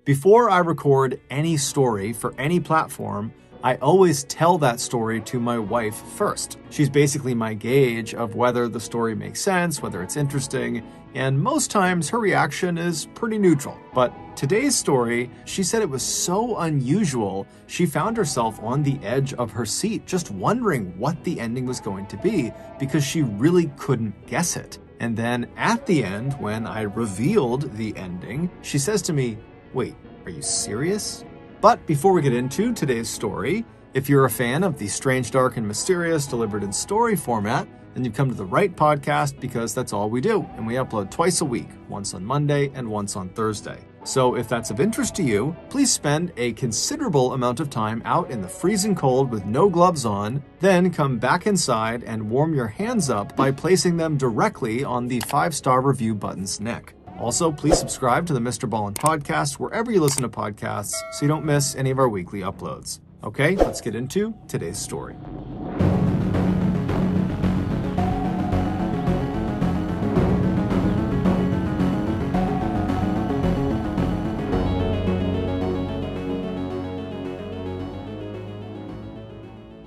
Before I record any story for any platform, I always tell that story to my wife first. She's basically my gauge of whether the story makes sense, whether it's interesting, and most times her reaction is pretty neutral. But today's story, she said it was so unusual, she found herself on the edge of her seat, just wondering what the ending was going to be because she really couldn't guess it. And then at the end, when I revealed the ending, she says to me, "Wait, are you serious?" But before we get into today's story, if you're a fan of the strange, dark, and mysterious delivered in story format, then you've come to the right podcast because that's all we do. And we upload twice a week, once on Monday and once on Thursday. So if that's of interest to you, please spend a considerable amount of time out in the freezing cold with no gloves on, then come back inside and warm your hands up by placing them directly on the 5-star review button's neck. Also, please subscribe to the MrBallen podcast wherever you listen to podcasts so you don't miss any of our weekly uploads. Okay, let's get into today's story.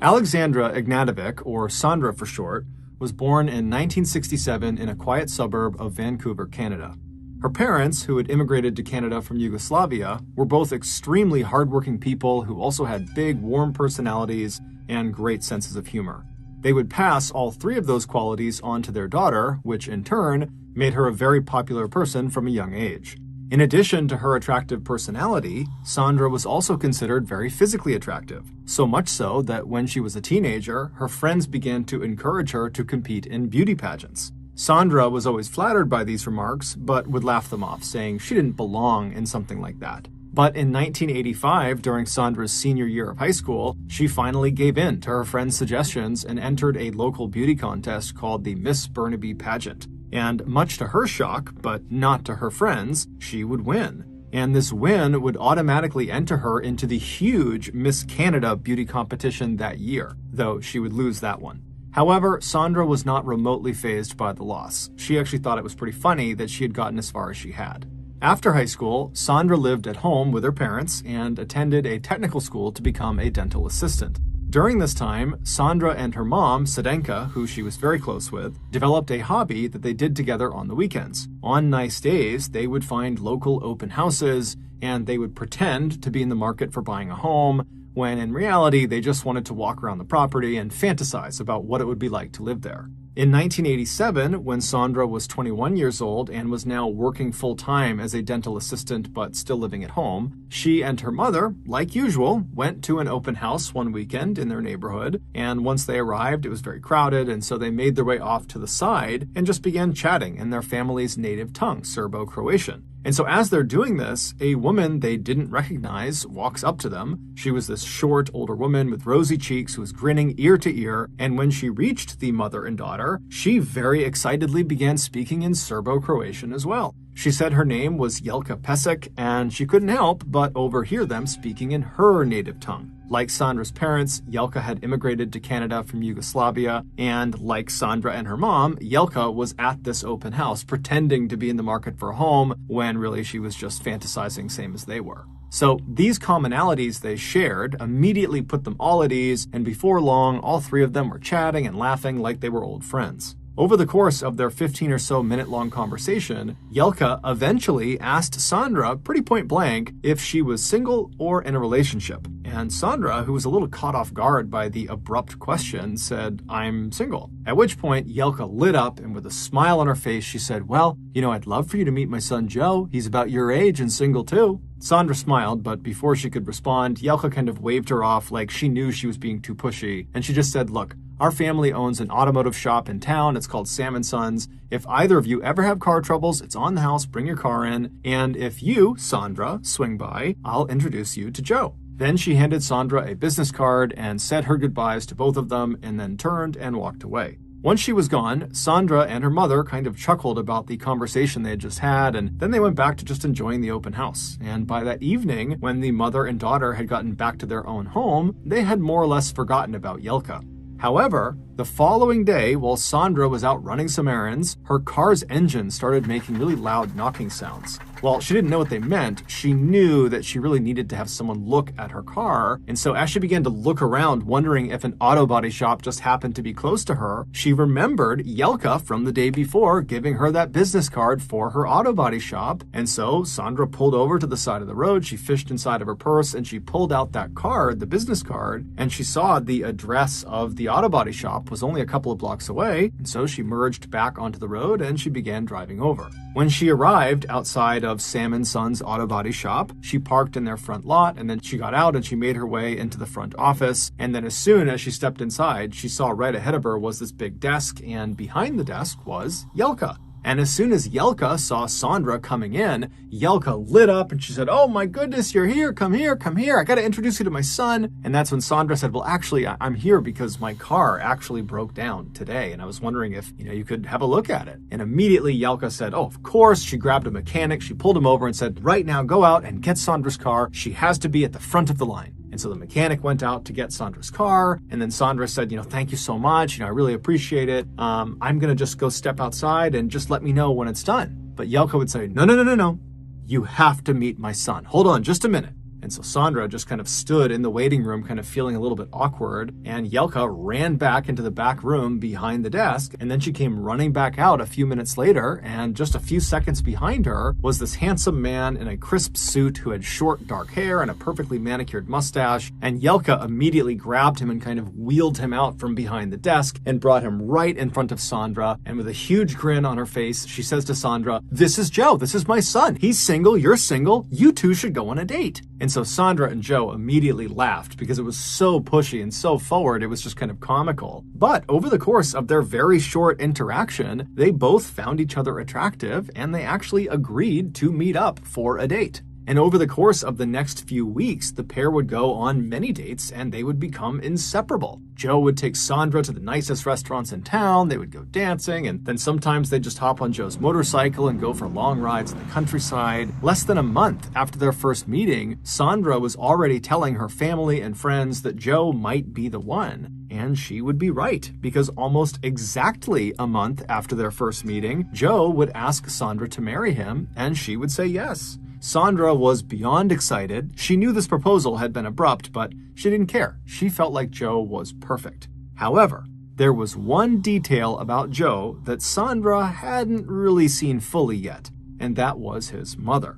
Alexandra Ignatovic, or Sandra for short, was born in 1967 in a quiet suburb of Vancouver, Canada. Her parents, who had immigrated to Canada from Yugoslavia, were both extremely hardworking people who also had big, warm personalities and great senses of humor. They would pass all three of those qualities on to their daughter, which in turn made her a very popular person from a young age. In addition to her attractive personality, Sandra was also considered very physically attractive, so much so that when she was a teenager, her friends began to encourage her to compete in beauty pageants. Sandra was always flattered by these remarks, but would laugh them off, saying she didn't belong in something like that. But in 1985, during Sandra's senior year of high school, she finally gave in to her friends' suggestions and entered a local beauty contest called the Miss Burnaby pageant. And much to her shock, but not to her friends, she would win. And this win would automatically enter her into the huge Miss Canada beauty competition that year, though she would lose that one. However, Sandra was not remotely fazed by the loss. She actually thought it was pretty funny that she had gotten as far as she had. After high school, Sandra lived at home with her parents and attended a technical school to become a dental assistant. During this time, Sandra and her mom, Sedenka, who she was very close with, developed a hobby that they did together on the weekends. On nice days, they would find local open houses, and they would pretend to be in the market for buying a home, when in reality, they just wanted to walk around the property and fantasize about what it would be like to live there. In 1987, when Sandra was 21 years old and was now working full-time as a dental assistant but still living at home, she and her mother, like usual, went to an open house one weekend in their neighborhood, and once they arrived, it was very crowded, and so they made their way off to the side and just began chatting in their family's native tongue, Serbo-Croatian. And so as they're doing this, a woman they didn't recognize walks up to them. She was this short, older woman with rosy cheeks who was grinning ear to ear, and when she reached the mother and daughter, she very excitedly began speaking in Serbo-Croatian as well. She said her name was Jelka Pesek, and she couldn't help but overhear them speaking in her native tongue. Like Sandra's parents, Jelka had immigrated to Canada from Yugoslavia, and like Sandra and her mom, Jelka was at this open house pretending to be in the market for a home when really she was just fantasizing same as they were. So these commonalities they shared immediately put them all at ease, and before long, all three of them were chatting and laughing like they were old friends. Over the course of their 15 or so minute-long conversation, Jelka eventually asked Sandra pretty point blank if she was single or in a relationship. And Sandra, who was a little caught off guard by the abrupt question, said, "I'm single." At which point, Jelka lit up, and with a smile on her face, she said, "Well, I'd love for you to meet my son Joe. He's about your age and single too." Sandra smiled, but before she could respond, Jelka kind of waved her off like she knew she was being too pushy, and she just said, "Look, our family owns an automotive shop in town. It's called Sam & Sons. If either of you ever have car troubles, it's on the house. Bring your car in. And if you, Sandra, swing by, I'll introduce you to Joe." Then she handed Sandra a business card and said her goodbyes to both of them and then turned and walked away. Once she was gone, Sandra and her mother kind of chuckled about the conversation they had just had, and then they went back to just enjoying the open house. And by that evening, when the mother and daughter had gotten back to their own home, they had more or less forgotten about Jelka. However, the following day, while Sandra was out running some errands, her car's engine started making really loud knocking sounds. Well, she didn't know what they meant. She knew that she really needed to have someone look at her car. And so as she began to look around, wondering if an auto body shop just happened to be close to her, she remembered Yelka from the day before giving her that business card for her auto body shop. And so Sandra pulled over to the side of the road. She fished inside of her purse and she pulled out that card, the business card, and she saw the address of the auto body shop was only a couple of blocks away. And so she merged back onto the road and she began driving over. When she arrived outside of Sam & Son's auto body shop, she parked in their front lot, and then she got out and she made her way into the front office. And then as soon as she stepped inside, she saw right ahead of her was this big desk, and behind the desk was Yelka. And as soon as Yelka saw Sandra coming in, Yelka lit up and she said, "Oh my goodness, you're here. Come here, come here. I got to introduce you to my son." And that's when Sandra said, "Well, actually, I'm here because my car actually broke down today. And I was wondering if, you could have a look at it." And immediately Yelka said, "Oh, of course." She grabbed a mechanic. She pulled him over and said, "Right now, go out and get Sandra's car. She has to be at the front of the line." And so the mechanic went out to get Sandra's car. And then Sandra said, "Thank you so much. I really appreciate it. I'm going to just go step outside and just let me know when it's done." But Yelka would say, "No, no, no, no, no. You have to meet my son. Hold on just a minute." And so Sandra just kind of stood in the waiting room, kind of feeling a little bit awkward. And Yelka ran back into the back room behind the desk. And then she came running back out a few minutes later. And just a few seconds behind her was this handsome man in a crisp suit who had short, dark hair and a perfectly manicured mustache. And Yelka immediately grabbed him and kind of wheeled him out from behind the desk and brought him right in front of Sandra. And with a huge grin on her face, she says to Sandra, "This is Joe. This is my son. He's single. You're single. You two should go on a date." And so Sandra and Joe immediately laughed because it was so pushy and so forward, it was just kind of comical. But over the course of their very short interaction, they both found each other attractive and they actually agreed to meet up for a date. And over the course of the next few weeks, the pair would go on many dates and they would become inseparable. Joe would take Sandra to the nicest restaurants in town, they would go dancing, and then sometimes they'd just hop on Joe's motorcycle and go for long rides in the countryside. Less than a month after their first meeting, Sandra was already telling her family and friends that Joe might be the one. And she would be right, because almost exactly a month after their first meeting, Joe would ask Sandra to marry him, and she would say yes. Sandra was beyond excited. She knew this proposal had been abrupt, but she didn't care. She felt like Joe was perfect. However, there was one detail about Joe that Sandra hadn't really seen fully yet, and that was his mother.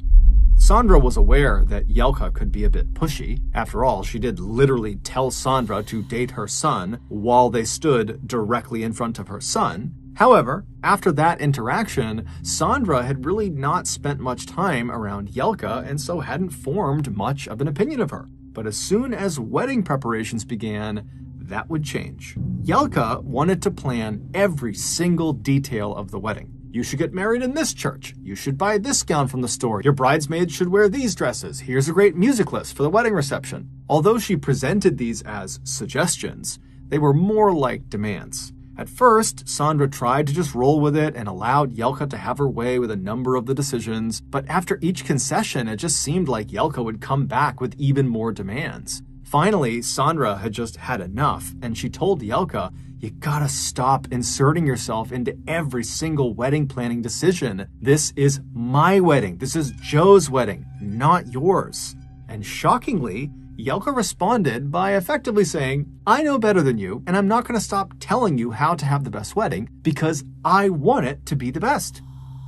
Sandra was aware that Yelka could be a bit pushy. After all, she did literally tell Sandra to date her son while they stood directly in front of her son. However, after that interaction, Sandra had really not spent much time around Yelka and so hadn't formed much of an opinion of her. But as soon as wedding preparations began, that would change. Yelka wanted to plan every single detail of the wedding. You should get married in this church. You should buy this gown from the store. Your bridesmaids should wear these dresses. Here's a great music list for the wedding reception. Although she presented these as suggestions, they were more like demands. At first, Sandra tried to just roll with it and allowed Yelka to have her way with a number of the decisions, but after each concession, it just seemed like Yelka would come back with even more demands. Finally, Sandra had just had enough, and she told Yelka, "You gotta stop inserting yourself into every single wedding planning decision. This is my wedding. This is Joe's wedding, not yours." And shockingly, Yelka responded by effectively saying, "I know better than you, and I'm not going to stop telling you how to have the best wedding because I want it to be the best."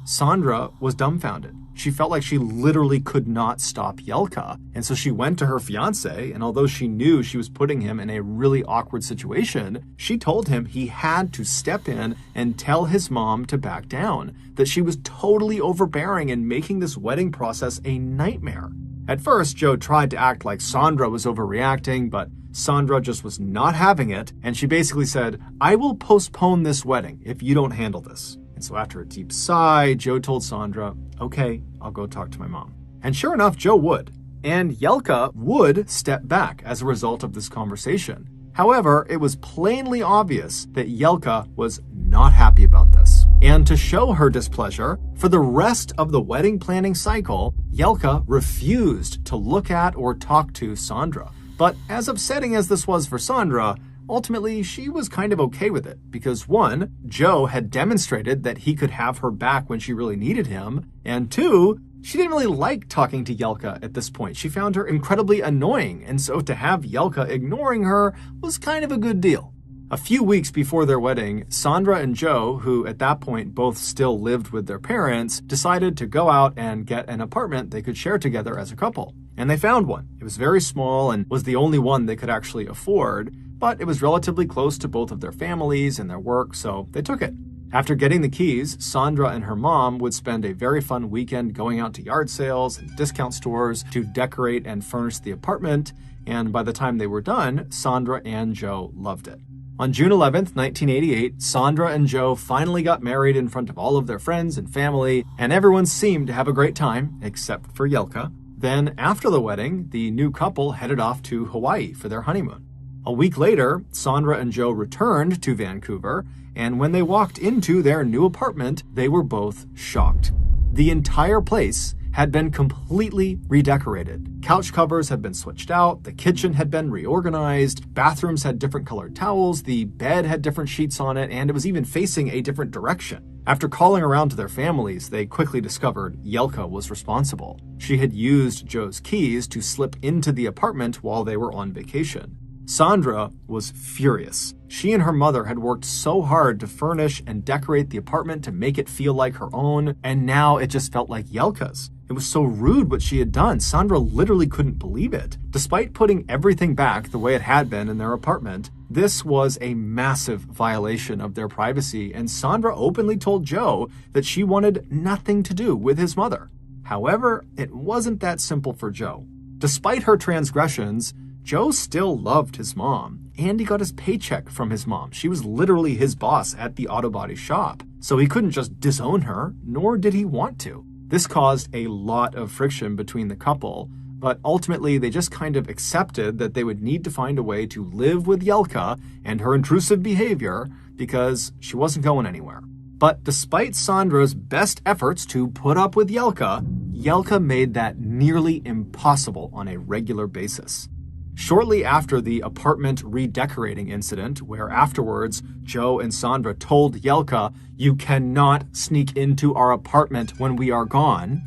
Sandra was dumbfounded. She felt like she literally could not stop Yelka, and so she went to her fiancé, and although she knew she was putting him in a really awkward situation, she told him he had to step in and tell his mom to back down, that she was totally overbearing and making this wedding process a nightmare. At first, Joe tried to act like Sandra was overreacting, but Sandra just was not having it, and she basically said, "I will postpone this wedding if you don't handle this." And so after a deep sigh, Joe told Sandra, "Okay, I'll go talk to my mom." And sure enough, Joe would. And Yelka would step back as a result of this conversation. However, it was plainly obvious that Yelka was not happy about this. And to show her displeasure, for the rest of the wedding planning cycle, Yelka refused to look at or talk to Sandra. But as upsetting as this was for Sandra, ultimately she was kind of okay with it because 1, Joe had demonstrated that he could have her back when she really needed him, and 2, She didn't really like talking to Jelka at this point. She found her incredibly annoying, and so to have Jelka ignoring her was kind of a good deal. A few weeks before their wedding, Sandra and Joe, who at that point both still lived with their parents, decided to go out and get an apartment they could share together as a couple. And they found one. It was very small and was the only one they could actually afford, but it was relatively close to both of their families and their work, so they took it. After getting the keys, Sandra and her mom would spend a very fun weekend going out to yard sales and discount stores to decorate and furnish the apartment, and by the time they were done, Sandra and Joe loved it. On June 11th, 1988, Sandra and Joe finally got married in front of all of their friends and family, and everyone seemed to have a great time, except for Jelka. Then, after the wedding, the new couple headed off to Hawaii for their honeymoon. A week later, Sandra and Joe returned to Vancouver, and when they walked into their new apartment, they were both shocked. The entire place had been completely redecorated. Couch covers had been switched out, the kitchen had been reorganized, bathrooms had different colored towels, the bed had different sheets on it, and it was even facing a different direction. After calling around to their families, they quickly discovered Jelka was responsible. She had used Joe's keys to slip into the apartment while they were on vacation. Sandra was furious. She and her mother had worked so hard to furnish and decorate the apartment to make it feel like her own, and now it just felt like Jelka's. It was so rude what she had done. Sandra literally couldn't believe it. Despite putting everything back the way it had been in their apartment, this was a massive violation of their privacy, and Sandra openly told Joe that she wanted nothing to do with his mother. However, it wasn't that simple for Joe. Despite her transgressions, Joe still loved his mom, and he got his paycheck from his mom. She was literally his boss at the auto body shop, so he couldn't just disown her, nor did he want to. This caused a lot of friction between the couple, but ultimately they just kind of accepted that they would need to find a way to live with Jelka and her intrusive behavior because she wasn't going anywhere. But despite Sandra's best efforts to put up with Jelka, Jelka made that nearly impossible on a regular basis. Shortly after the apartment redecorating incident, where afterwards Joe and Sandra told Jelka, "You cannot sneak into our apartment when we are gone,"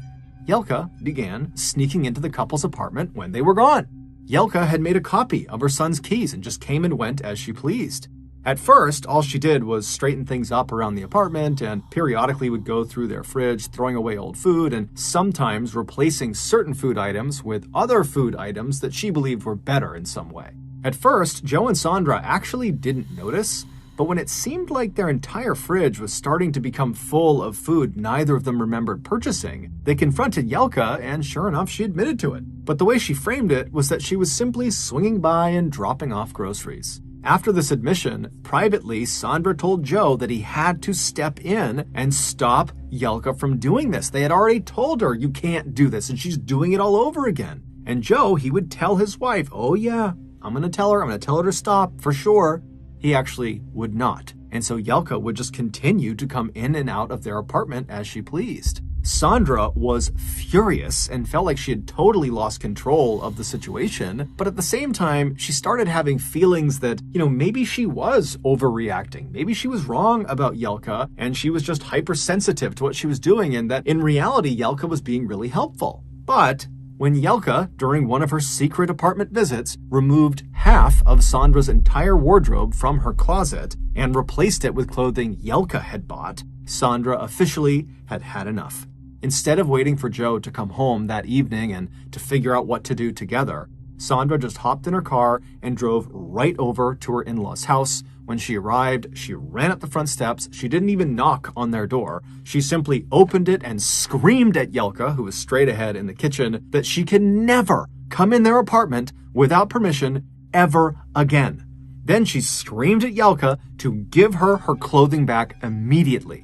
Jelka began sneaking into the couple's apartment when they were gone. Jelka had made a copy of her son's keys and just came and went as she pleased. At first, all she did was straighten things up around the apartment and periodically would go through their fridge, throwing away old food and sometimes replacing certain food items with other food items that she believed were better in some way. At first, Joe and Sandra actually didn't notice, but when it seemed like their entire fridge was starting to become full of food neither of them remembered purchasing, they confronted Jelka, and sure enough, she admitted to it. But the way she framed it was that she was simply swinging by and dropping off groceries. After this admission, privately, Sandra told Joe that he had to step in and stop Jelka from doing this. They had already told her, "You can't do this," and she's doing it all over again. And Joe, he would tell his wife, "Oh yeah, I'm going to tell her to stop, for sure." He actually would not. And so Jelka would just continue to come in and out of their apartment as she pleased. Sandra was furious and felt like she had totally lost control of the situation, but at the same time, she started having feelings that, maybe she was overreacting. Maybe she was wrong about Jelka, and she was just hypersensitive to what she was doing, and that in reality, Jelka was being really helpful. But when Jelka, during one of her secret apartment visits, removed half of Sandra's entire wardrobe from her closet and replaced it with clothing Jelka had bought, Sandra officially had had enough. Instead of waiting for Joe to come home that evening and to figure out what to do together, Sandra just hopped in her car and drove right over to her in-laws' house. When she arrived, she ran up the front steps. She didn't even knock on their door. She simply opened it and screamed at Jelka, who was straight ahead in the kitchen, that she can never come in their apartment without permission ever again. Then she screamed at Jelka to give her her clothing back immediately.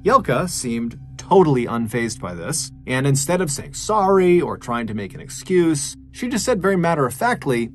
Jelka seemed totally unfazed by this, and instead of saying sorry or trying to make an excuse, she just said very matter-of-factly,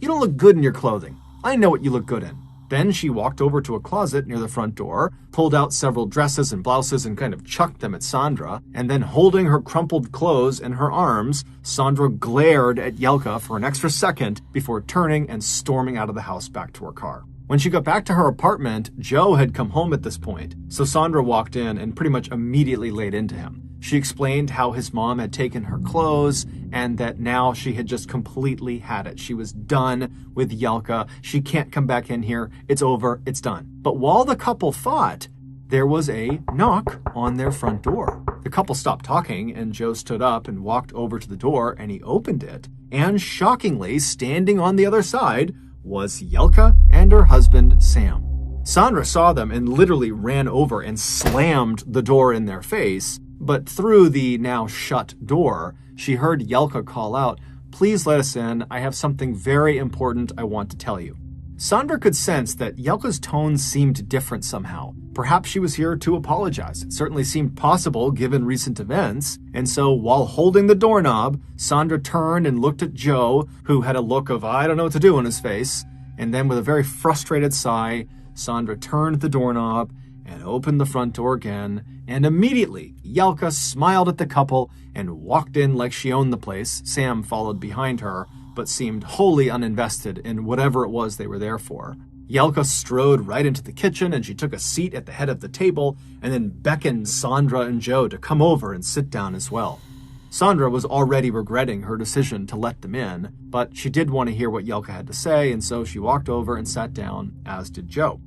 "You don't look good in your clothing. I know what you look good in." Then she walked over to a closet near the front door, pulled out several dresses and blouses and kind of chucked them at Sandra, and then holding her crumpled clothes in her arms, Sandra glared at Jelka for an extra second before turning and storming out of the house back to her car. When she got back to her apartment, Joe had come home at this point, so Sandra walked in and pretty much immediately laid into him. She explained how his mom had taken her clothes and that now she had just completely had it. She was done with Yelka. She can't come back in here. It's over. It's done. But while the couple fought, there was a knock on their front door. The couple stopped talking, and Joe stood up and walked over to the door, and he opened it. And shockingly, standing on the other side was Yelka and her husband, Sam. Sandra saw them and literally ran over and slammed the door in their face. But through the now shut door, she heard Yelka call out, "Please let us in. I have something very important I want to tell you." Sandra could sense that Yelka's tone seemed different somehow. Perhaps she was here to apologize. It certainly seemed possible given recent events. And so while holding the doorknob, Sandra turned and looked at Joe, who had a look of I don't know what to do on his face. And then with a very frustrated sigh, Sandra turned the doorknob and opened the front door again. And immediately, Yelka smiled at the couple and walked in like she owned the place. Sam followed behind her, but seemed wholly uninvested in whatever it was they were there for. Yelka strode right into the kitchen, and she took a seat at the head of the table and then beckoned Sandra and Joe to come over and sit down as well. Sandra was already regretting her decision to let them in, but she did want to hear what Yelka had to say, and so she walked over and sat down, as did Joe.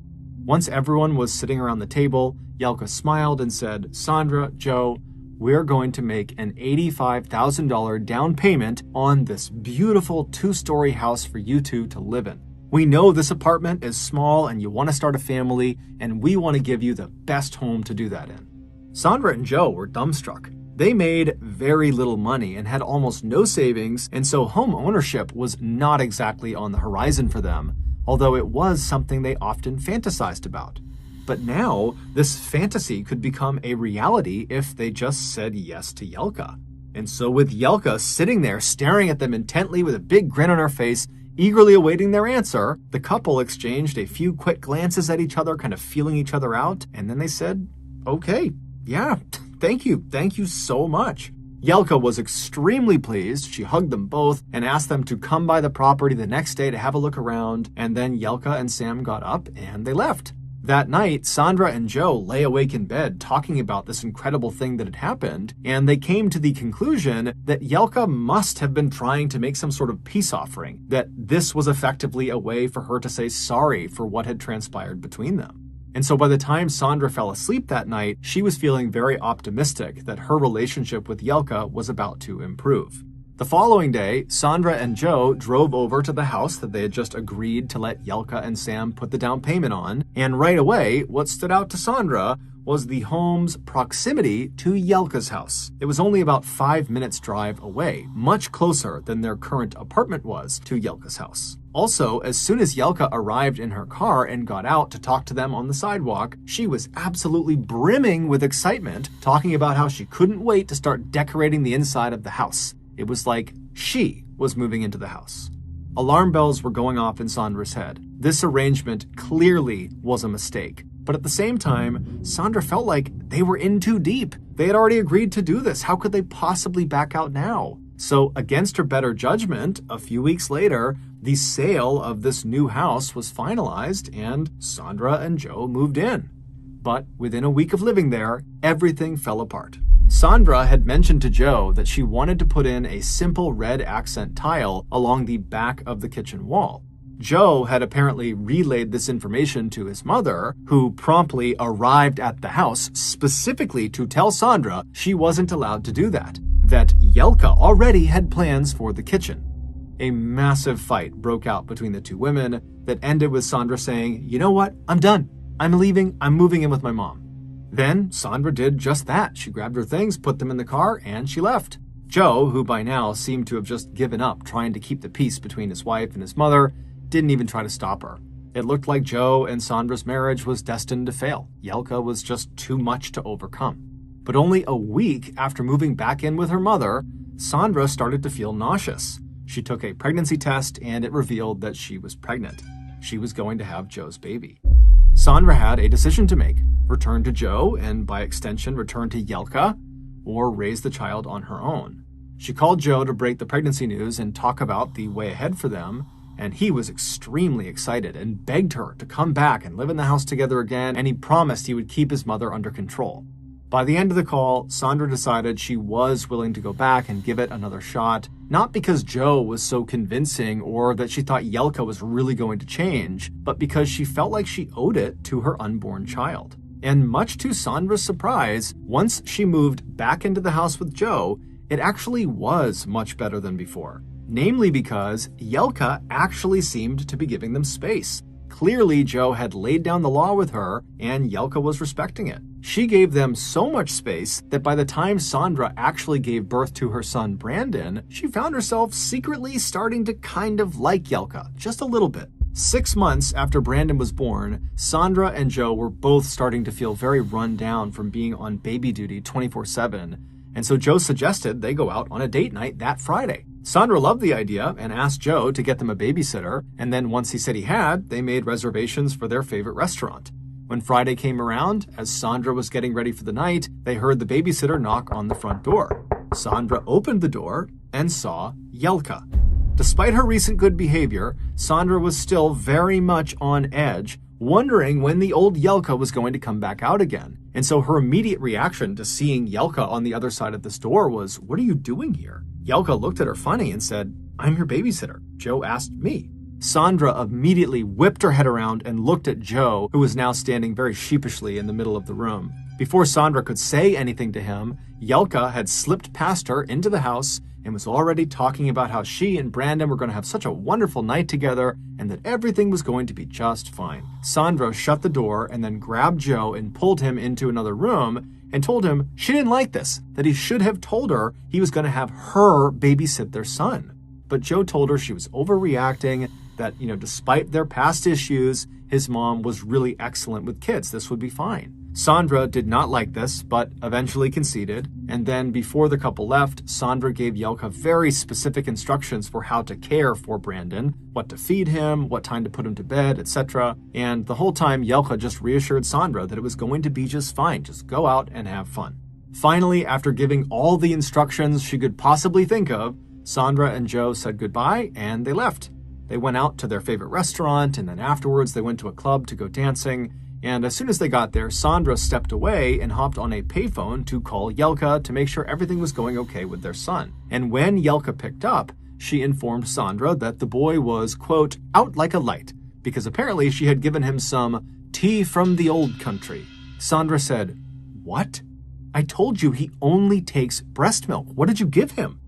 Once everyone was sitting around the table, Yelka smiled and said, "Sandra, Joe, we're going to make an $85,000 down payment on this beautiful two-story house for you two to live in. We know this apartment is small and you want to start a family, and we want to give you the best home to do that in." Sandra and Joe were dumbstruck. They made very little money and had almost no savings, and so home ownership was not exactly on the horizon for them, although it was something they often fantasized about. But now, this fantasy could become a reality if they just said yes to Yelka. And so with Yelka sitting there staring at them intently with a big grin on her face, eagerly awaiting their answer, the couple exchanged a few quick glances at each other, kind of feeling each other out, and then they said, "Okay, yeah, thank you so much." Yelka was extremely pleased. She hugged them both and asked them to come by the property the next day to have a look around, and then Yelka and Sam got up and they left. That night, Sandra and Joe lay awake in bed talking about this incredible thing that had happened, and they came to the conclusion that Yelka must have been trying to make some sort of peace offering, that this was effectively a way for her to say sorry for what had transpired between them. And so by the time Sandra fell asleep that night, she was feeling very optimistic that her relationship with Yelka was about to improve. The following day, Sandra and Joe drove over to the house that they had just agreed to let Yelka and Sam put the down payment on, and right away, what stood out to Sandra was the home's proximity to Yelka's house. It was only about 5 minutes drive away, much closer than their current apartment was to Yelka's house. Also, as soon as Yelka arrived in her car and got out to talk to them on the sidewalk, she was absolutely brimming with excitement, talking about how she couldn't wait to start decorating the inside of the house. It was like she was moving into the house. Alarm bells were going off in Sandra's head. This arrangement clearly was a mistake. But at the same time, Sandra felt like they were in too deep. They had already agreed to do this. How could they possibly back out now? So against her better judgment, a few weeks later, the sale of this new house was finalized and Sandra and Joe moved in. But within a week of living there, everything fell apart. Sandra had mentioned to Joe that she wanted to put in a simple red accent tile along the back of the kitchen wall. Joe had apparently relayed this information to his mother, who promptly arrived at the house specifically to tell Sandra she wasn't allowed to do that Yelka already had plans for the kitchen. A massive fight broke out between the two women that ended with Sandra saying, "You know what? I'm done. I'm leaving. I'm moving in with my mom." Then Sandra did just that. She grabbed her things, put them in the car, and she left. Joe, who by now seemed to have just given up trying to keep the peace between his wife and his mother, didn't even try to stop her. It looked like Joe and Sandra's marriage was destined to fail. Yelka was just too much to overcome. But only a week after moving back in with her mother, Sandra started to feel nauseous. She took a pregnancy test and it revealed that she was pregnant. She was going to have Joe's baby. Sandra had a decision to make: return to Joe and by extension return to Yelka, or raise the child on her own. She called Joe to break the pregnancy news and talk about the way ahead for them, and he was extremely excited and begged her to come back and live in the house together again, and he promised he would keep his mother under control. By the end of the call, Sandra decided she was willing to go back and give it another shot, not because Joe was so convincing or that she thought Yelka was really going to change, but because she felt like she owed it to her unborn child. And much to Sandra's surprise, once she moved back into the house with Joe, it actually was much better than before. Namely because Yelka actually seemed to be giving them space. Clearly, Joe had laid down the law with her, and Yelka was respecting it. She gave them so much space that by the time Sandra actually gave birth to her son Brandon, she found herself secretly starting to kind of like Yelka, just a little bit. 6 months after Brandon was born, Sandra and Joe were both starting to feel very run down from being on baby duty 24/7, and so Joe suggested they go out on a date night that Friday. Sandra loved the idea and asked Joe to get them a babysitter, and then once he said he had, they made reservations for their favorite restaurant. When Friday came around, as Sandra was getting ready for the night, they heard the babysitter knock on the front door. Sandra opened the door and saw Yelka. Despite her recent good behavior, Sandra was still very much on edge, wondering when the old Yelka was going to come back out again. And so her immediate reaction to seeing Yelka on the other side of this door was, "What are you doing here?" Yelka looked at her funny and said, "I'm your babysitter. Joe asked me." Sandra immediately whipped her head around and looked at Joe, who was now standing very sheepishly in the middle of the room. Before Sandra could say anything to him, Yelka had slipped past her into the house and was already talking about how she and Brandon were going to have such a wonderful night together and that everything was going to be just fine. Sandra shut the door and then grabbed Joe and pulled him into another room and told him she didn't like this, that he should have told her he was going to have her babysit their son. But Joe told her she was overreacting, that, despite their past issues, his mom was really excellent with kids. This would be fine. Sandra did not like this, but eventually conceded. And then before the couple left, Sandra gave Yelka very specific instructions for how to care for Brandon, what to feed him, what time to put him to bed, etc. And the whole time, Yelka just reassured Sandra that it was going to be just fine. Just go out and have fun. Finally, after giving all the instructions she could possibly think of, Sandra and Joe said goodbye and they left. They went out to their favorite restaurant, and then afterwards they went to a club to go dancing. And as soon as they got there, Sandra stepped away and hopped on a payphone to call Yelka to make sure everything was going okay with their son. And when Yelka picked up, she informed Sandra that the boy was, quote, out like a light, because apparently she had given him some tea from the old country. Sandra said, "What? I told you he only takes breast milk. What did you give him?"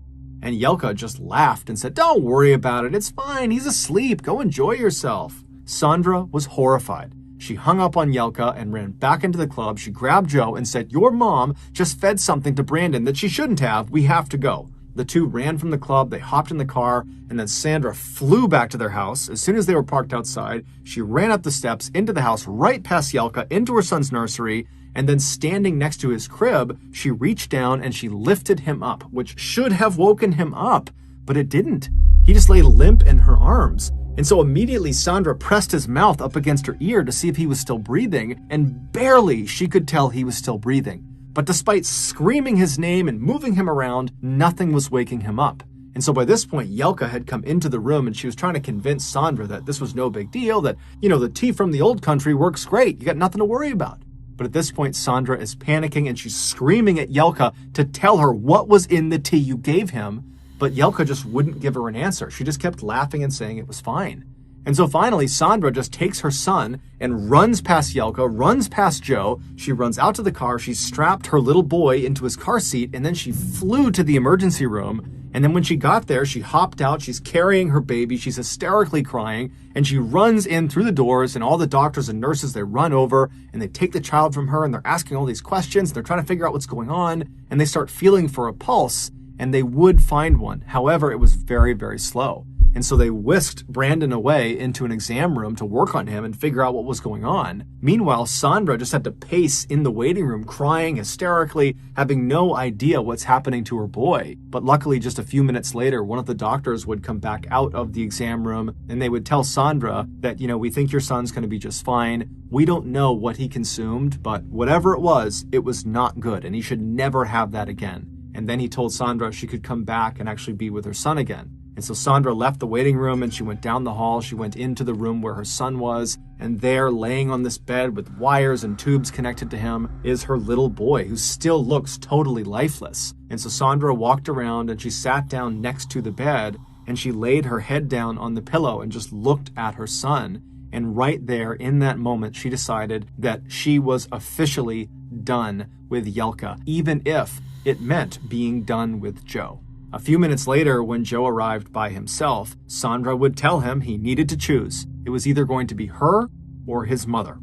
And Yelka just laughed and said, "Don't worry about it. It's fine. He's asleep. Go enjoy yourself." Sandra was horrified. She hung up on Yelka and ran back into the club. She grabbed Joe and said, "Your mom just fed something to Brandon that she shouldn't have. We have to go." The two ran from the club. They hopped in the car, and then Sandra flew back to their house. As soon as they were parked outside, she ran up the steps into the house, right past Yelka, into her son's nursery, and then standing next to his crib, she reached down and she lifted him up, which should have woken him up, but it didn't. He just lay limp in her arms. And so immediately Sandra pressed his mouth up against her ear to see if he was still breathing, and barely she could tell he was still breathing. But despite screaming his name and moving him around, nothing was waking him up. And so by this point, Yelka had come into the room and she was trying to convince Sandra that this was no big deal, that, the tea from the old country works great. You got nothing to worry about. But at this point, Sandra is panicking and she's screaming at Yelka to tell her what was in the tea you gave him. But Yelka just wouldn't give her an answer. She just kept laughing and saying it was fine. And so finally, Sandra just takes her son and runs past Yelka, runs past Joe. She runs out to the car. She strapped her little boy into his car seat, and then she flew to the emergency room. And then when she got there, she hopped out. She's carrying her baby. She's hysterically crying. And she runs in through the doors, and all the doctors and nurses, they run over and they take the child from her, and they're asking all these questions. They're trying to figure out what's going on, and they start feeling for a pulse, and they would find one. However, it was very, very slow. And so they whisked Brandon away into an exam room to work on him and figure out what was going on. Meanwhile, Sandra just had to pace in the waiting room, crying hysterically, having no idea what's happening to her boy. But luckily, just a few minutes later, one of the doctors would come back out of the exam room and they would tell Sandra that, we think your son's going to be just fine. We don't know what he consumed, but whatever it was not good, and he should never have that again. And then he told Sandra she could come back and actually be with her son again. And so Sandra left the waiting room and she went down the hall. She went into the room where her son was. And there, laying on this bed with wires and tubes connected to him, is her little boy, who still looks totally lifeless. And so Sandra walked around and she sat down next to the bed and she laid her head down on the pillow and just looked at her son. And right there, in that moment, she decided that she was officially done with Jelka, even if it meant being done with Joe. A few minutes later, when Joe arrived by himself, Sandra would tell him he needed to choose. It was either going to be her or his mother.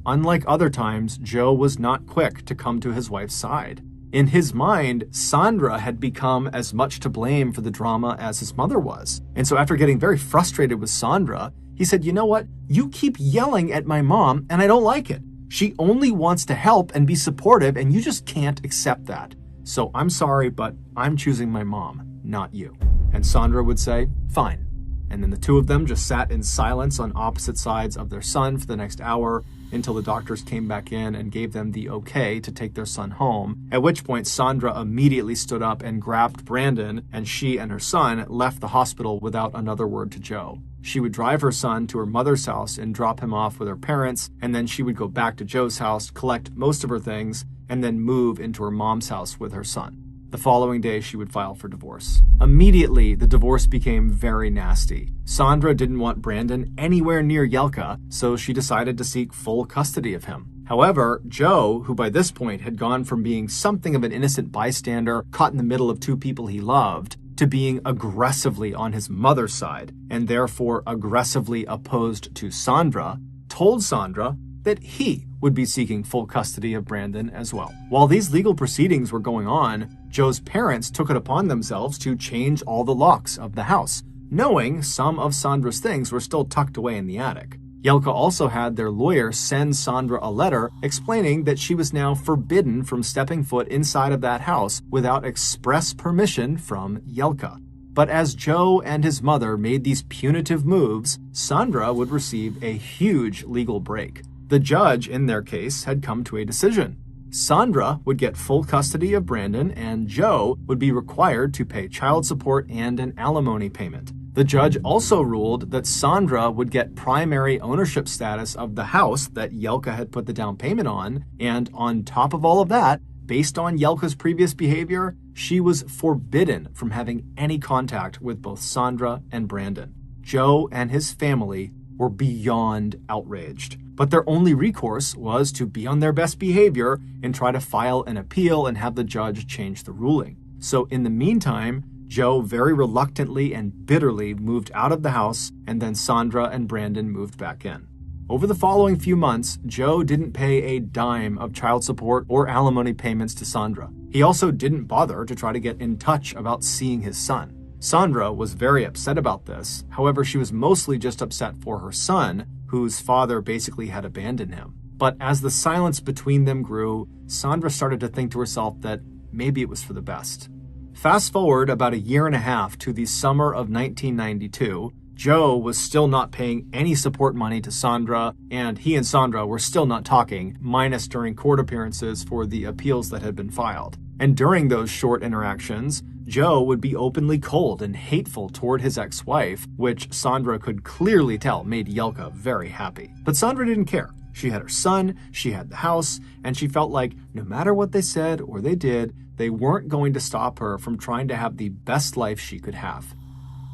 Unlike other times, Joe was not quick to come to his wife's side. In his mind, Sandra had become as much to blame for the drama as his mother was. And so after getting very frustrated with Sandra, he said, "You know what? You keep yelling at my mom, and I don't like it. She only wants to help and be supportive, and you just can't accept that. So I'm sorry, but I'm choosing my mom, not you." And Sandra would say, "Fine." And then the two of them just sat in silence on opposite sides of their son for the next hour until the doctors came back in and gave them the okay to take their son home, at which point Sandra immediately stood up and grabbed Brandon, and she and her son left the hospital without another word to Joe. She would drive her son to her mother's house and drop him off with her parents, and then she would go back to Joe's house, collect most of her things, and then move into her mom's house with her son. The following day, she would file for divorce. Immediately, the divorce became very nasty. Sandra didn't want Brandon anywhere near Jelka, so she decided to seek full custody of him. However, Joe, who by this point had gone from being something of an innocent bystander caught in the middle of two people he loved, to being aggressively on his mother's side, and therefore aggressively opposed to Sandra, told Sandra that he would be seeking full custody of Brandon as well. While these legal proceedings were going on, Joe's parents took it upon themselves to change all the locks of the house, knowing some of Sandra's things were still tucked away in the attic. Jelka also had their lawyer send Sandra a letter explaining that she was now forbidden from stepping foot inside of that house without express permission from Jelka. But as Joe and his mother made these punitive moves, Sandra would receive a huge legal break. The judge in their case had come to a decision. Sandra would get full custody of Brandon, and Joe would be required to pay child support and an alimony payment. The judge also ruled that Sandra would get primary ownership status of the house that Jelka had put the down payment on, and on top of all of that, based on Jelka's previous behavior, she was forbidden from having any contact with both Sandra and Brandon. Joe and his family were beyond outraged, but their only recourse was to be on their best behavior and try to file an appeal and have the judge change the ruling. So in the meantime, Joe very reluctantly and bitterly moved out of the house, and then Sandra and Brandon moved back in. Over the following few months, Joe didn't pay a dime of child support or alimony payments to Sandra. He also didn't bother to try to get in touch about seeing his son. Sandra was very upset about this. However, she was mostly just upset for her son, whose father basically had abandoned him. But as the silence between them grew, Sandra started to think to herself that maybe it was for the best. Fast forward about a year and a half to the summer of 1992, Joe was still not paying any support money to Sandra, and he and Sandra were still not talking, minus during court appearances for the appeals that had been filed. And during those short interactions, Joe would be openly cold and hateful toward his ex-wife, which Sandra could clearly tell made Jelka very happy. But Sandra didn't care. She had her son, she had the house, and she felt like no matter what they said or they did, they weren't going to stop her from trying to have the best life she could have.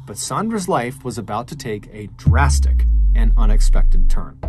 But Sandra's life was about to take a drastic and unexpected turn.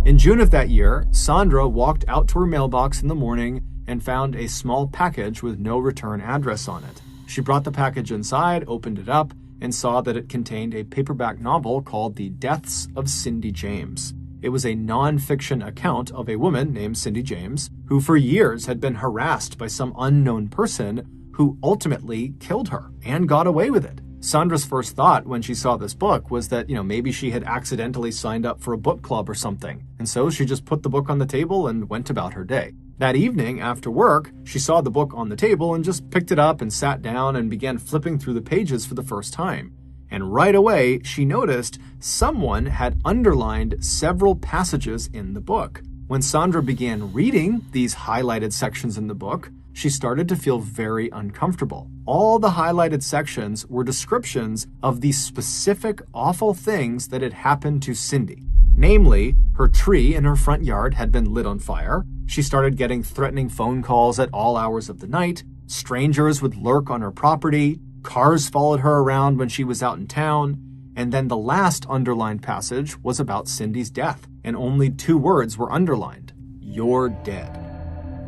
In June of that year, Sandra walked out to her mailbox in the morning and found a small package with no return address on it. She brought the package inside, opened it up, and saw that it contained a paperback novel called The Deaths of Cindy James. It was a non-fiction account of a woman named Cindy James, who for years had been harassed by some unknown person who ultimately killed her and got away with it. Sandra's first thought when she saw this book was that, maybe she had accidentally signed up for a book club or something. And so she just put the book on the table and went about her day. That evening, after work, she saw the book on the table and just picked it up and sat down and began flipping through the pages for the first time. And right away, she noticed someone had underlined several passages in the book. When Sandra began reading these highlighted sections in the book, she started to feel very uncomfortable. All the highlighted sections were descriptions of the specific awful things that had happened to Cindy. Namely, her tree in her front yard had been lit on fire. She started getting threatening phone calls at all hours of the night. Strangers would lurk on her property. Cars followed her around when she was out in town. And then the last underlined passage was about Cindy's death, and only 2 words were underlined: "You're dead."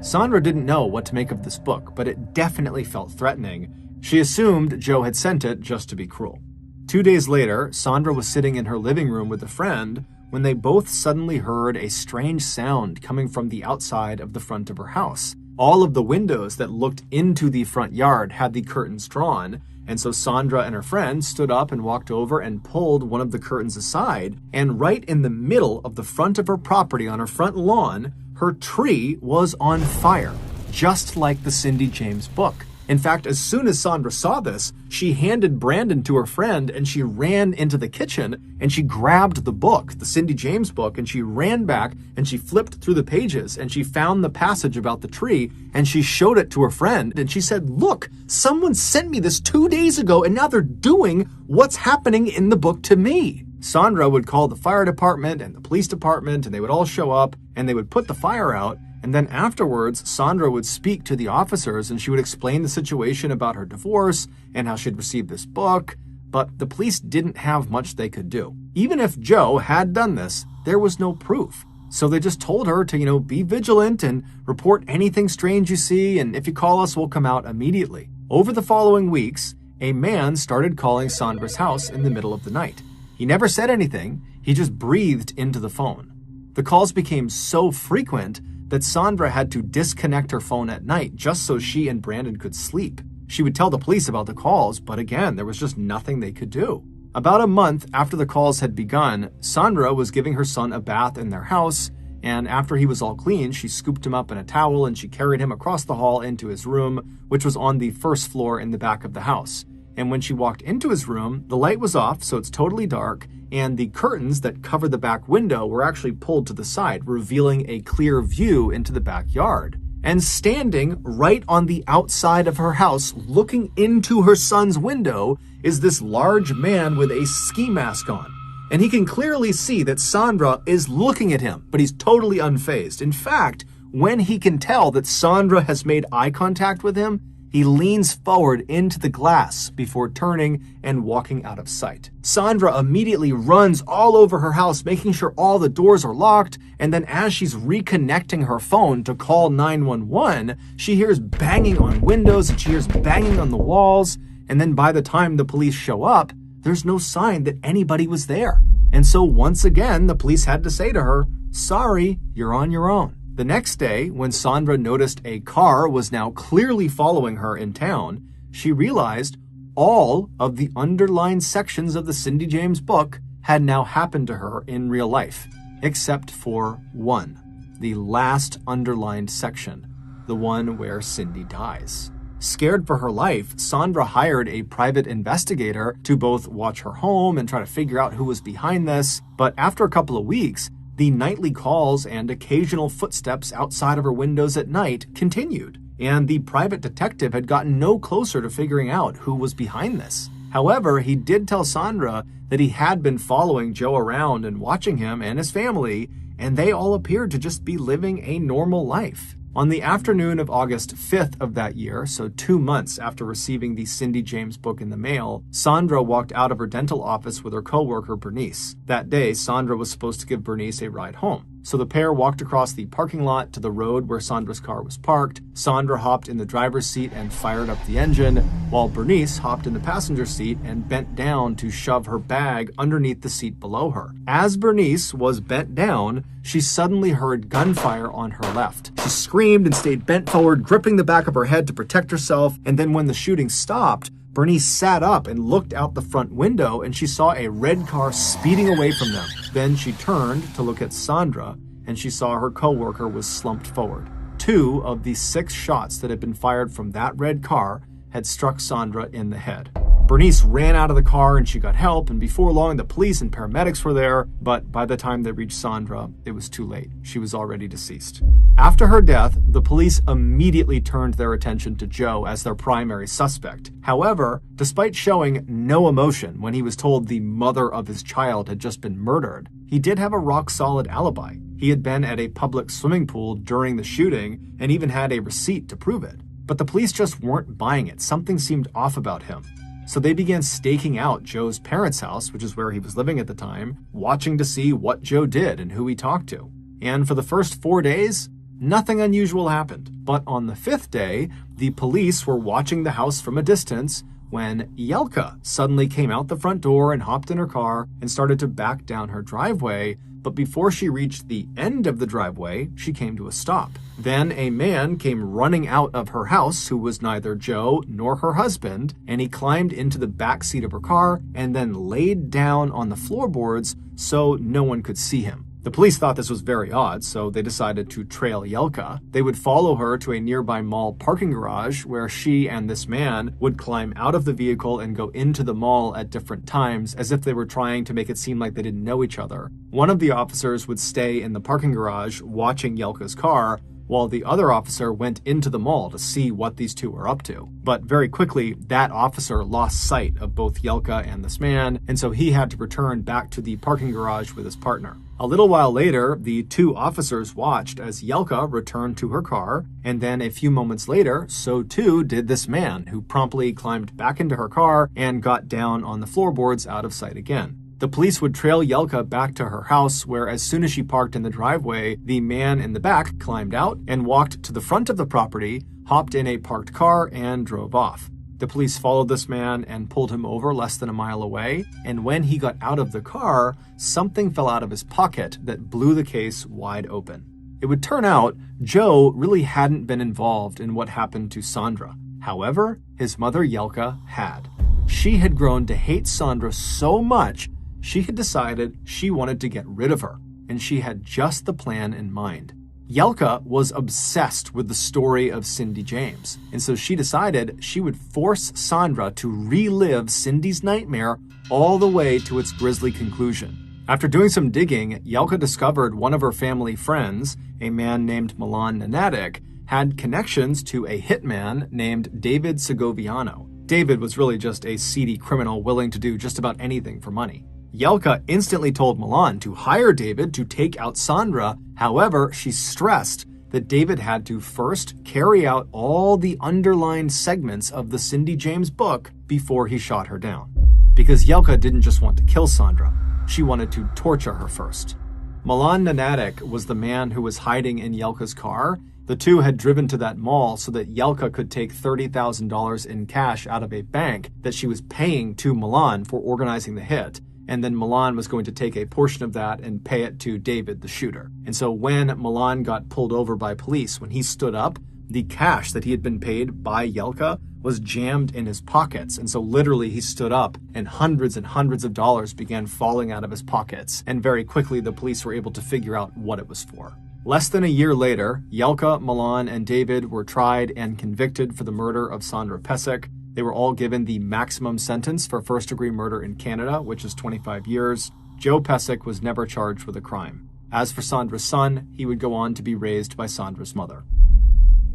Sandra didn't know what to make of this book, but it definitely felt threatening. She assumed Joe had sent it just to be cruel. 2 days later, Sandra was sitting in her living room with a friend when they both suddenly heard a strange sound coming from the outside of the front of her house. All of the windows that looked into the front yard had the curtains drawn, and so Sandra and her friend stood up and walked over and pulled one of the curtains aside, and right in the middle of the front of her property on her front lawn, her tree was on fire, just like the Cindy James book. In fact, as soon as Sandra saw this, she handed Brandon to her friend and she ran into the kitchen and she grabbed the book, the Cindy James book, and she ran back and she flipped through the pages and she found the passage about the tree and she showed it to her friend and she said, "Look, someone sent me this 2 days ago and now they're doing what's happening in the book to me." Sandra would call the fire department and the police department and they would all show up and they would put the fire out. And then afterwards, Sandra would speak to the officers and she would explain the situation about her divorce and how she'd received this book, but the police didn't have much they could do. Even if Joe had done this, there was no proof. So they just told her to, be vigilant and report anything strange you see, and if you call us, we'll come out immediately. Over the following weeks, a man started calling Sandra's house in the middle of the night. He never said anything, he just breathed into the phone. The calls became so frequent that Sandra had to disconnect her phone at night just so she and Brandon could sleep. She would tell the police about the calls, but again, there was just nothing they could do. About a month after the calls had begun, Sandra was giving her son a bath in their house, and after he was all clean, she scooped him up in a towel and she carried him across the hall into his room, which was on the first floor in the back of the house. And when she walked into his room, the light was off, so it's totally dark, and the curtains that covered the back window were actually pulled to the side, revealing a clear view into the backyard. And standing right on the outside of her house, looking into her son's window, is this large man with a ski mask on. And he can clearly see that Sandra is looking at him, but he's totally unfazed. In fact, when he can tell that Sandra has made eye contact with him, he leans forward into the glass before turning and walking out of sight. Sandra immediately runs all over her house, making sure all the doors are locked, and then as she's reconnecting her phone to call 911, she hears banging on windows and she hears banging on the walls, and then by the time the police show up, there's no sign that anybody was there. And so once again, the police had to say to her, "Sorry, you're on your own." The next day, when Sandra noticed a car was now clearly following her in town, she realized all of the underlined sections of the Cindy James book had now happened to her in real life, except for one, the last underlined section, the one where Cindy dies. Scared for her life, Sandra hired a private investigator to both watch her home and try to figure out who was behind this, but after a couple of weeks, the nightly calls and occasional footsteps outside of her windows at night continued, and the private detective had gotten no closer to figuring out who was behind this. However, he did tell Sandra that he had been following Joe around and watching him and his family, and they all appeared to just be living a normal life. On the afternoon of August 5th of that year, so 2 months after receiving the Cindy James book in the mail, Sandra walked out of her dental office with her coworker Bernice. That day, Sandra was supposed to give Bernice a ride home. So the pair walked across the parking lot to the road where Sandra's car was parked. Sandra hopped in the driver's seat and fired up the engine, while Bernice hopped in the passenger seat and bent down to shove her bag underneath the seat below her. As Bernice was bent down, she suddenly heard gunfire on her left. She screamed and stayed bent forward, gripping the back of her head to protect herself, and then when the shooting stopped, Bernice sat up and looked out the front window and she saw a red car speeding away from them. Then she turned to look at Sandra and she saw her coworker was slumped forward. 2 of the 6 shots that had been fired from that red car had struck Sandra in the head. Bernice ran out of the car and she got help, and before long the police and paramedics were there, but by the time they reached Sandra, it was too late. She was already deceased. After her death, the police immediately turned their attention to Joe as their primary suspect. However, despite showing no emotion when he was told the mother of his child had just been murdered, he did have a rock-solid alibi. He had been at a public swimming pool during the shooting and even had a receipt to prove it. But the police just weren't buying it. Something seemed off about him. So they began staking out Joe's parents' house, which is where he was living at the time, watching to see what Joe did and who he talked to. And for the first 4 days, nothing unusual happened. But on the 5th day, the police were watching the house from a distance when Yelka suddenly came out the front door and hopped in her car and started to back down her driveway. But before she reached the end of the driveway, she came to a stop. Then a man came running out of her house who was neither Joe nor her husband, and he climbed into the back seat of her car and then laid down on the floorboards so no one could see him. The police thought this was very odd, so they decided to trail Yelka. They would follow her to a nearby mall parking garage where she and this man would climb out of the vehicle and go into the mall at different times as if they were trying to make it seem like they didn't know each other. One of the officers would stay in the parking garage watching Yelka's car, while the other officer went into the mall to see what these two were up to. But very quickly, that officer lost sight of both Yelka and this man, and so he had to return back to the parking garage with his partner. A little while later, the two officers watched as Yelka returned to her car, and then a few moments later, so too did this man, who promptly climbed back into her car and got down on the floorboards out of sight again. The police would trail Yelka back to her house, where as soon as she parked in the driveway, the man in the back climbed out and walked to the front of the property, hopped in a parked car, and drove off. The police followed this man and pulled him over less than a mile away, and when he got out of the car, something fell out of his pocket that blew the case wide open. It would turn out Joe really hadn't been involved in what happened to Sandra. However, his mother Yelka had. She had grown to hate Sandra so much she had decided she wanted to get rid of her, and she had just the plan in mind. Yelka was obsessed with the story of Cindy James, and so she decided she would force Sandra to relive Cindy's nightmare all the way to its grisly conclusion. After doing some digging, Yelka discovered one of her family friends, a man named Milan Nanatic, had connections to a hitman named David Segoviano. David was really just a seedy criminal willing to do just about anything for money. Yelka instantly told Milan to hire David to take out Sandra. However, she stressed that David had to first carry out all the underlined segments of the Cindy James book before he shot her down. Because Yelka didn't just want to kill Sandra, she wanted to torture her first. Milan Nanatic was the man who was hiding in Yelka's car. The two had driven to that mall so that Yelka could take $30,000 in cash out of a bank that she was paying to Milan for organizing the hit. And then Milan was going to take a portion of that and pay it to David, the shooter. And so when Milan got pulled over by police, when he stood up, the cash that he had been paid by Yelka was jammed in his pockets. And so literally he stood up and hundreds of dollars began falling out of his pockets. And very quickly the police were able to figure out what it was for. Less than a year later, Yelka, Milan, and David were tried and convicted for the murder of Sandra Pesek. They were all given the maximum sentence for first-degree murder in Canada, which is 25 years. Joe Pesek was never charged with a crime. As for Sandra's son, he would go on to be raised by Sandra's mother.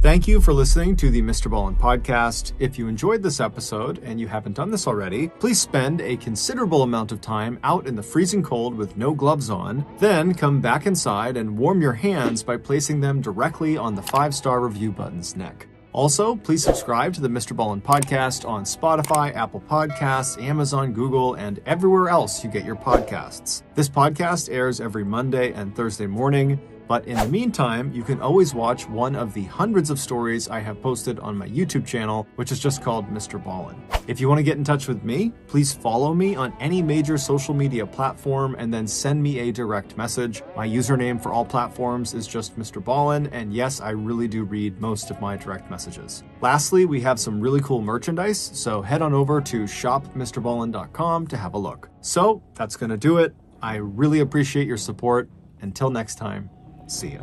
Thank you for listening to the MrBallen podcast. If you enjoyed this episode, and you haven't done this already, please spend a considerable amount of time out in the freezing cold with no gloves on, then come back inside and warm your hands by placing them directly on the 5-star review button's neck. Also, please subscribe to the MrBallen podcast on Spotify, Apple Podcasts, Amazon, Google, and everywhere else you get your podcasts. This podcast airs every Monday and Thursday morning, but in the meantime, you can always watch one of the hundreds of stories I have posted on my YouTube channel, which is just called MrBallen. If you want to get in touch with me, please follow me on any major social media platform and then send me a direct message. My username for all platforms is just MrBallen, and yes, I really do read most of my direct messages. Lastly, we have some really cool merchandise, so head on over to shopmrballen.com to have a look. So that's going to do it. I really appreciate your support. Until next time, see ya.